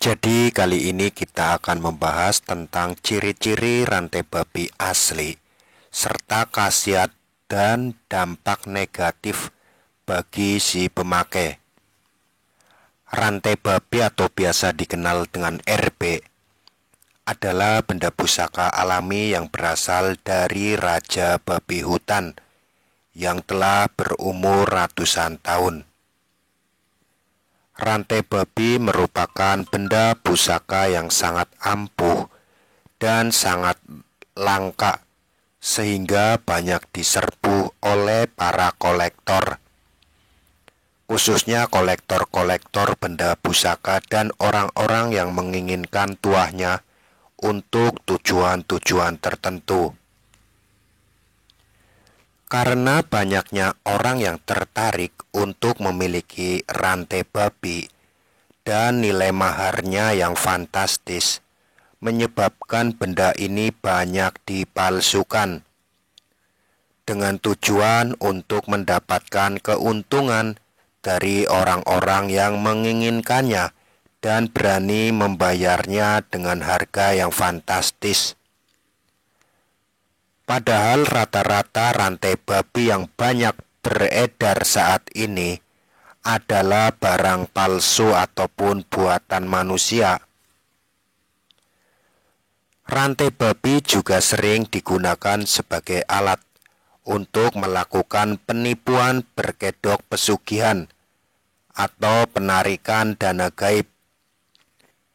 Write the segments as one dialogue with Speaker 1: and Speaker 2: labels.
Speaker 1: Jadi kali ini kita akan membahas tentang ciri-ciri rantai babi asli serta khasiat dan dampak negatif bagi si pemakai. Rantai babi atau biasa dikenal dengan RB adalah benda pusaka alami yang berasal dari raja babi hutan yang telah berumur ratusan tahun. Rantai babi merupakan benda pusaka yang sangat ampuh dan sangat langka, sehingga banyak diserbu oleh para kolektor, khususnya kolektor-kolektor benda pusaka dan orang-orang yang menginginkan tuahnya untuk tujuan-tujuan tertentu. Karena banyaknya orang yang tertarik untuk memiliki rantai babi dan nilai maharnya yang fantastis, menyebabkan benda ini banyak dipalsukan dengan tujuan untuk mendapatkan keuntungan dari orang-orang yang menginginkannya dan berani membayarnya dengan harga yang fantastis. Padahal rata-rata rantai babi yang banyak beredar saat ini adalah barang palsu ataupun buatan manusia. Rantai babi juga sering digunakan sebagai alat untuk melakukan penipuan berkedok pesugihan atau penarikan dana gaib.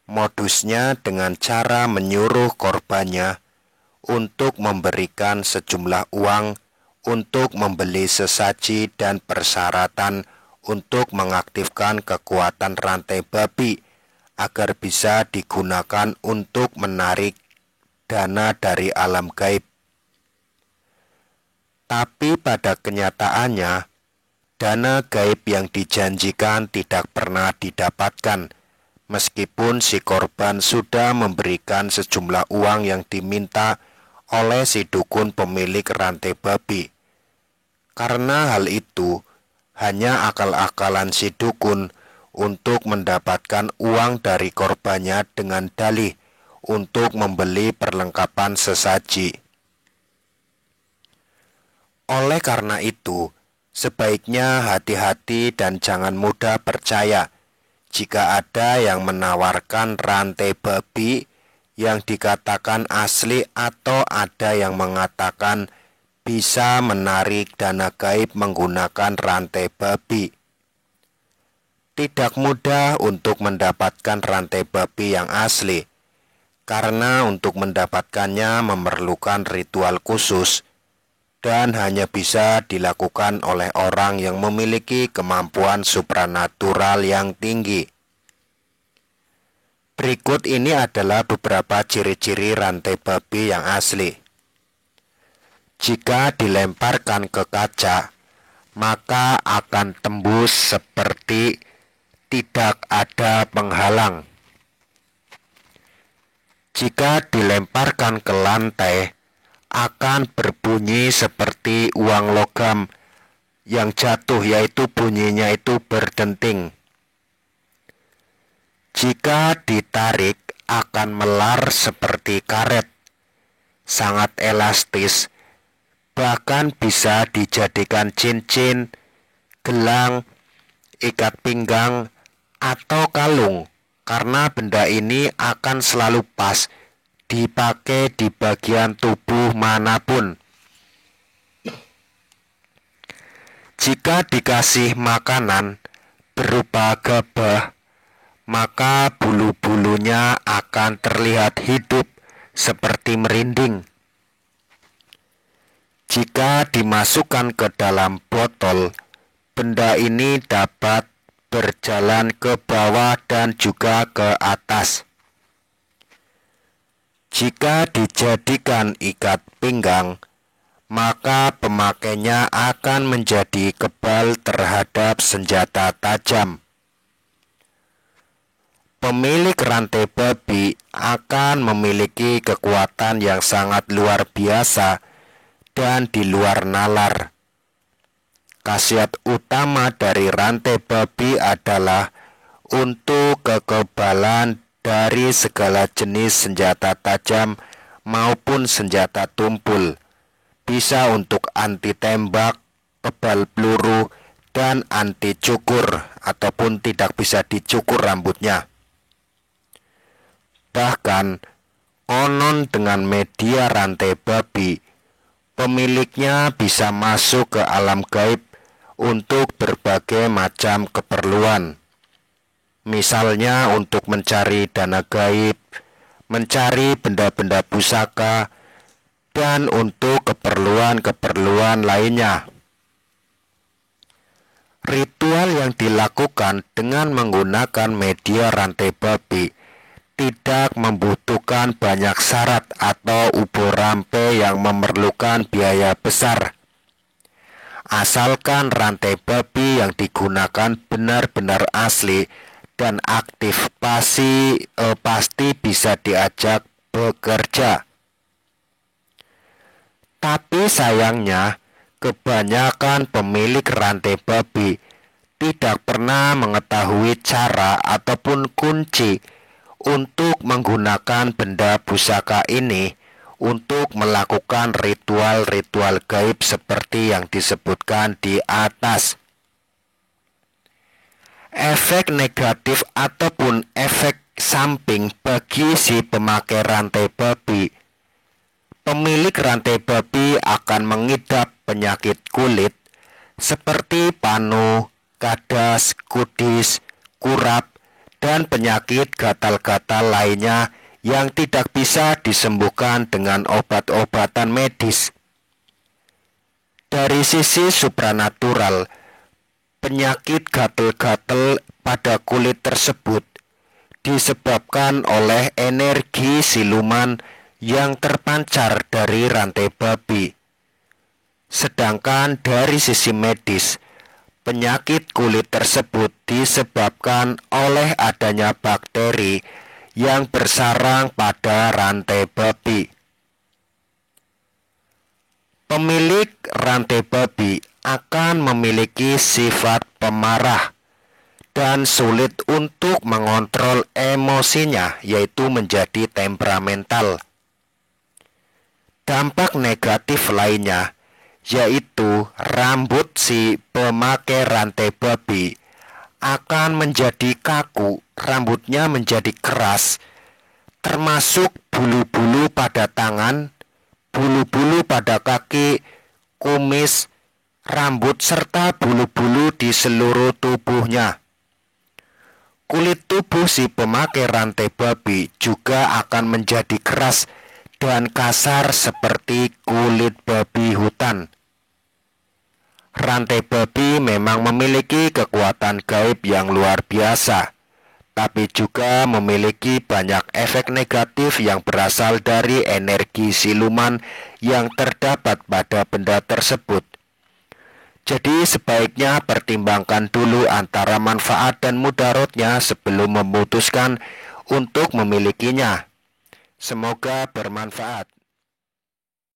Speaker 1: Modusnya dengan cara menyuruh korbannya untuk memberikan sejumlah uang untuk membeli sesaji dan persyaratan untuk mengaktifkan kekuatan rantai babi agar bisa digunakan untuk menarik dana dari alam gaib. Tapi pada kenyataannya, dana gaib yang dijanjikan tidak pernah didapatkan, meskipun si korban sudah memberikan sejumlah uang yang diminta oleh si dukun pemilik rantai babi. Karena hal itu hanya akal-akalan si dukun untuk mendapatkan uang dari korbannya dengan dalih untuk membeli perlengkapan sesaji. Oleh karena itu, sebaiknya hati-hati dan jangan mudah percaya jika ada yang menawarkan rantai babi yang dikatakan asli atau ada yang mengatakan bisa menarik dana gaib menggunakan rantai babi. Tidak mudah untuk mendapatkan rantai babi yang asli, karena untuk mendapatkannya memerlukan ritual khusus dan hanya bisa dilakukan oleh orang yang memiliki kemampuan supranatural yang tinggi. Berikut ini adalah beberapa ciri-ciri rantai babi yang asli. Jika dilemparkan ke kaca, maka akan tembus seperti tidak ada penghalang. Jika dilemparkan ke lantai, akan berbunyi seperti uang logam yang jatuh, yaitu bunyinya itu berdenting. Jika ditarik akan melar seperti karet, sangat elastis, bahkan bisa dijadikan cincin, gelang, ikat pinggang, atau kalung, karena benda ini akan selalu pas dipakai di bagian tubuh manapun. Jika dikasih makanan berupa gabah, maka bulu-bulunya akan terlihat hidup seperti merinding. Jika dimasukkan ke dalam botol, benda ini dapat berjalan ke bawah dan juga ke atas. Jika dijadikan ikat pinggang, maka pemakainya akan menjadi kebal terhadap senjata tajam. Pemilik rantai babi akan memiliki kekuatan yang sangat luar biasa dan di luar nalar. Khasiat utama dari rantai babi adalah untuk kekebalan dari segala jenis senjata tajam maupun senjata tumpul, bisa untuk anti tembak, kebal peluru, dan anti cukur ataupun tidak bisa dicukur rambutnya. Bahkan, konon dengan media rantai babi, pemiliknya bisa masuk ke alam gaib untuk berbagai macam keperluan. Misalnya untuk mencari dana gaib, mencari benda-benda pusaka, dan untuk keperluan-keperluan lainnya. Ritual yang dilakukan dengan menggunakan media rantai babi tidak membutuhkan banyak syarat atau ubo rampe yang memerlukan biaya besar. Asalkan rantai babi yang digunakan benar-benar asli dan aktif, pasti bisa diajak bekerja. Tapi sayangnya, kebanyakan pemilik rantai babi tidak pernah mengetahui cara ataupun kunci untuk menggunakan benda pusaka ini untuk melakukan ritual-ritual gaib seperti yang disebutkan di atas. Efek negatif ataupun efek samping bagi si pemakai rantai babi, pemilik rantai babi akan mengidap penyakit kulit seperti panu, kadas, kudis, kurap, dan penyakit gatal-gatal lainnya yang tidak bisa disembuhkan dengan obat-obatan medis. Dari sisi supranatural, penyakit gatal-gatal pada kulit tersebut disebabkan oleh energi siluman yang terpancar dari rantai babi. Sedangkan dari sisi medis, penyakit kulit tersebut disebabkan oleh adanya bakteri yang bersarang pada rantai babi. Pemilik rantai babi akan memiliki sifat pemarah dan sulit untuk mengontrol emosinya, yaitu menjadi temperamental. Dampak negatif lainnya yaitu rambut si pemakai rantai babi akan menjadi kaku, rambutnya menjadi keras, termasuk bulu-bulu pada tangan, bulu-bulu pada kaki, kumis, rambut, serta bulu-bulu di seluruh tubuhnya. Kulit tubuh si pemakai rantai babi juga akan menjadi keras dan kasar seperti kulit babi hutan. Rantai babi memang memiliki kekuatan gaib yang luar biasa, tapi juga memiliki banyak efek negatif yang berasal dari energi siluman yang terdapat pada benda tersebut. Jadi sebaiknya pertimbangkan dulu antara manfaat dan mudaratnya sebelum memutuskan untuk memilikinya. Semoga bermanfaat.